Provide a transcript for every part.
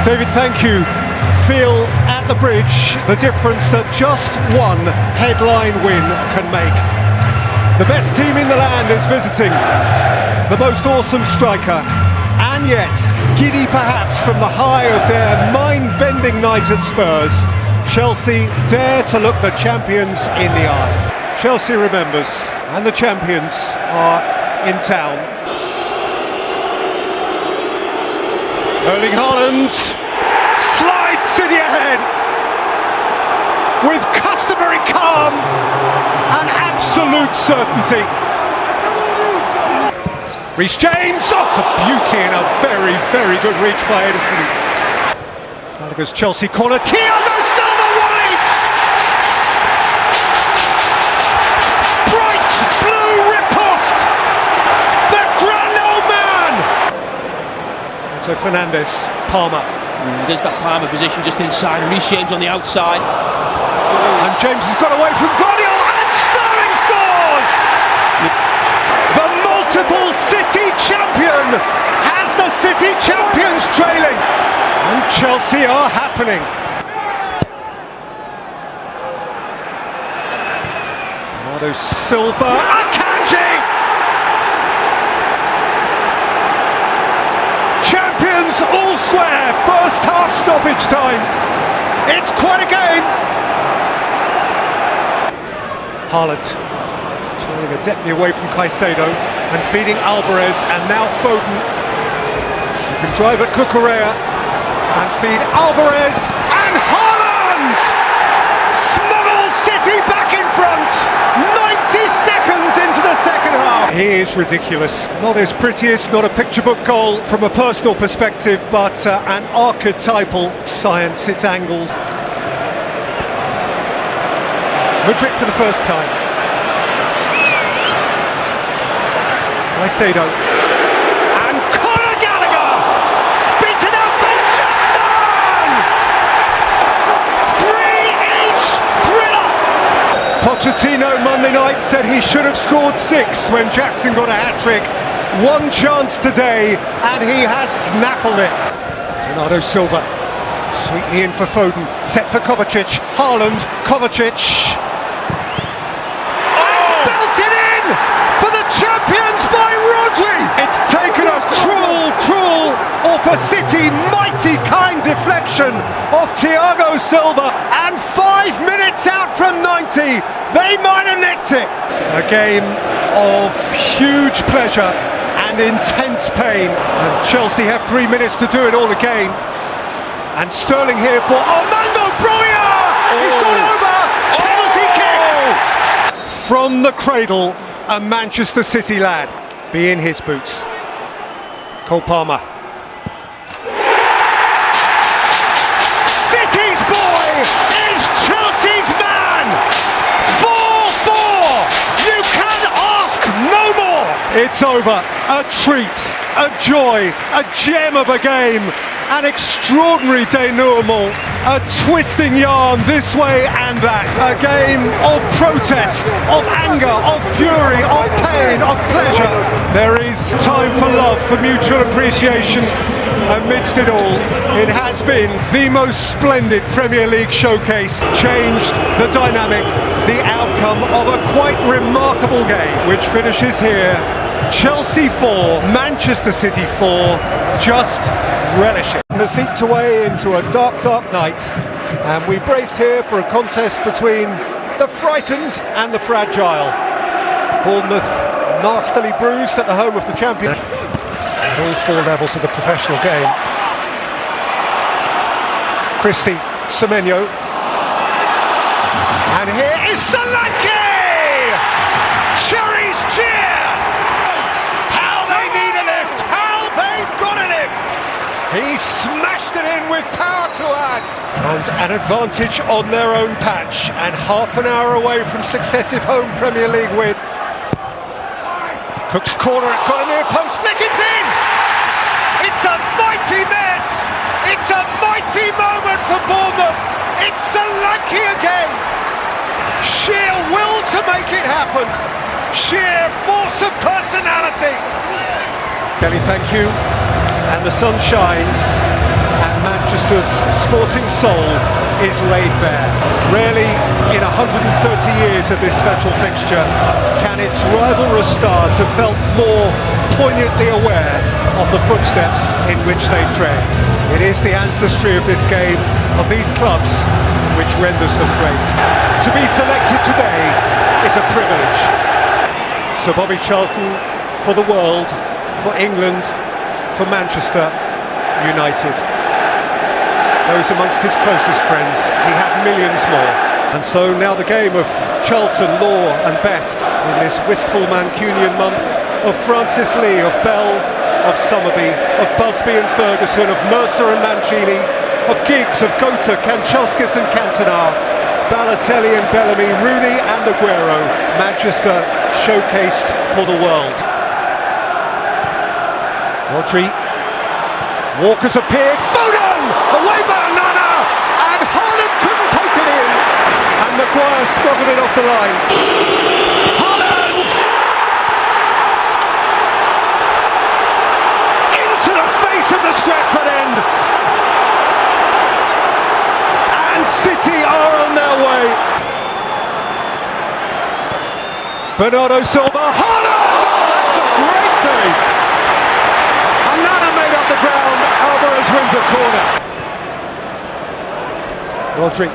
David, thank you. Feel at the bridge the difference that just one headline win can make. The best team in the land is visiting, the most awesome striker, and yet, giddy perhaps from the high of their mind-bending night at Spurs, Chelsea dare to look the champions in the eye. Chelsea remembers, and the champions are in town. Erling Haaland slides City ahead with customary calm and absolute certainty. Reece James, oh, a beauty and a very, very good reach by Edison. Gallagher's Chelsea corner, Thiago Silva wide! Bright blue riposte! The grand old man! So Fernandes, Palmer. There's that Palmer position just inside, and Reece James on the outside. And James has got away from Guardiola, and Sterling scores! The multiple City champion has the City champions trailing, and Chelsea are happening. Bernardo Silva, Akanji! Champions all square, first half stoppage time. It's quite a game. Haaland turning a depth away from Caicedo and feeding Alvarez, and now Foden. You can drive at Cucurella and feed Alvarez, and Haaland smuggles City back in front 90 seconds into the second half. He is ridiculous. Not his prettiest, not a picture book goal from a personal perspective, but an archetypal science, its angles. Madrid for the first time. Caicedo. And Conor Gallagher! Beaten out by Jackson! 3-inch thriller! Pochettino Monday night said he should have scored 6 when Jackson got a hat-trick. One chance today, and he has snaffled it. Bernardo Silva. Sweetly in for Foden. Set for Kovacic. Haaland. Kovacic. It's taken a cruel, or for City, mighty kind deflection of Thiago Silva, and 5 minutes out from 90, they might have nicked it. A game of huge pleasure and intense pain, and Chelsea have 3 minutes to do it all again. And Sterling here for Armando Broja! He's gone over! Penalty kick! From the cradle, a Manchester City lad. Be in his boots. Cole Palmer. City's boy is Chelsea's man! 4-4! You can ask no more! It's over. A treat, a joy, a gem of a game. An extraordinary denouement, a twisting yarn this way and that, a game of protest, of anger, of fury, of pain, of pleasure. There is time for love, for mutual appreciation amidst it all. It has been the most splendid Premier League showcase, changed the dynamic, the outcome of a quite remarkable game, which finishes here. Chelsea 4, Manchester City 4, just relish it. Has seeped away into a dark night, and we brace here for a contest between the frightened and the fragile. Bournemouth nastily bruised at the home of the champion. At all 4 levels of the professional game. Christie, Semenyo. And here is Solanke! Cherries cheer! He smashed it in with power to add. And an advantage on their own patch, and half an hour away from successive home Premier League win. Cook's corner, it got a near post, flick it in! It's a mighty mess! It's a mighty moment for Bournemouth! It's Solanke again! Sheer will to make it happen! Sheer force of personality! Kelly, thank you. And the sun shines, and Manchester Manchester's sporting soul is laid bare. Rarely in 130 years of this special fixture can its rivalrous stars have felt more poignantly aware of the footsteps in which they tread. It is the ancestry of this game, of these clubs, which renders them great. To be selected today is a privilege. Sir Bobby Charlton for the world, for England, for Manchester United. Those amongst his closest friends, he had millions more. And so now the game of Charlton, Law and Best in this wistful Mancunian month of Francis Lee, of Bell, of Somerby, of Busby and Ferguson, of Mercer and Mancini, of Giggs, of Gota, Kanchelskis and Cantona, Balotelli and Bellamy, Rooney and Aguero. Manchester showcased for the world. Rodri, Walker's appeared, Foden! Away by Onana! And Haaland couldn't poke it in! And Maguire smuggled it off the line. Haaland! Into the face of the Stretford end! And City are on their way. Bernardo Silva, Haaland! That's a great save! Onana made up the ground, Alvarez wins a corner. Rodri.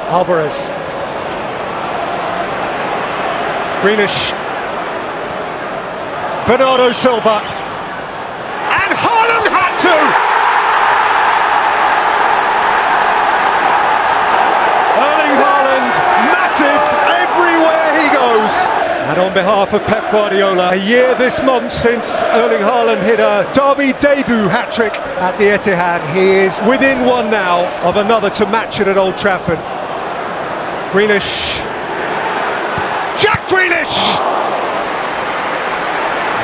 Alvarez. Grealish. Bernardo Silva. And Haaland had to! Erling Haaland, massive everywhere he goes. And on behalf of Pep Guardiola, a year this month since Erling Haaland hit a derby debut hat-trick at the Etihad. He is within one now of another to match it at Old Trafford. Grealish. Jack Grealish!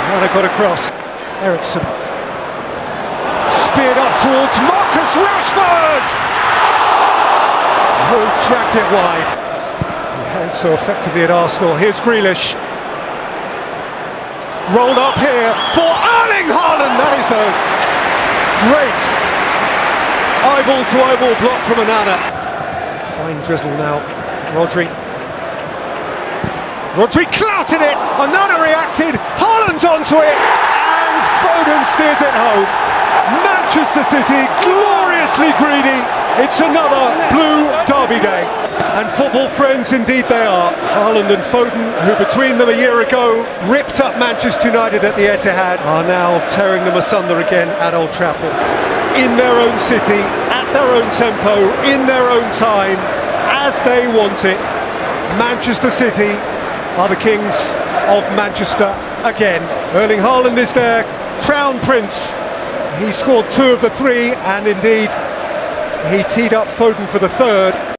Now got across. Ericsson. Speared up towards Marcus Rashford! Oh, dragged it wide. So effectively at Arsenal. Here's Grealish. Rolled up here for Erling Haaland. That is a great eyeball-to-eyeball block from Onana. Fine drizzle now. Rodri. Rodri clouted it. Onana reacted. Haaland's onto it. And Foden steers it home. Manchester City gloriously greedy. It's another blue derby day. And football friends indeed they are. Haaland and Foden, who between them a year ago ripped up Manchester United at the Etihad, are now tearing them asunder again at Old Trafford. In their own city, at their own tempo, in their own time, as they want it. Manchester City are the kings of Manchester again. Erling Haaland is their crown prince. He scored 2 of the 3, and indeed he teed up Foden for the third.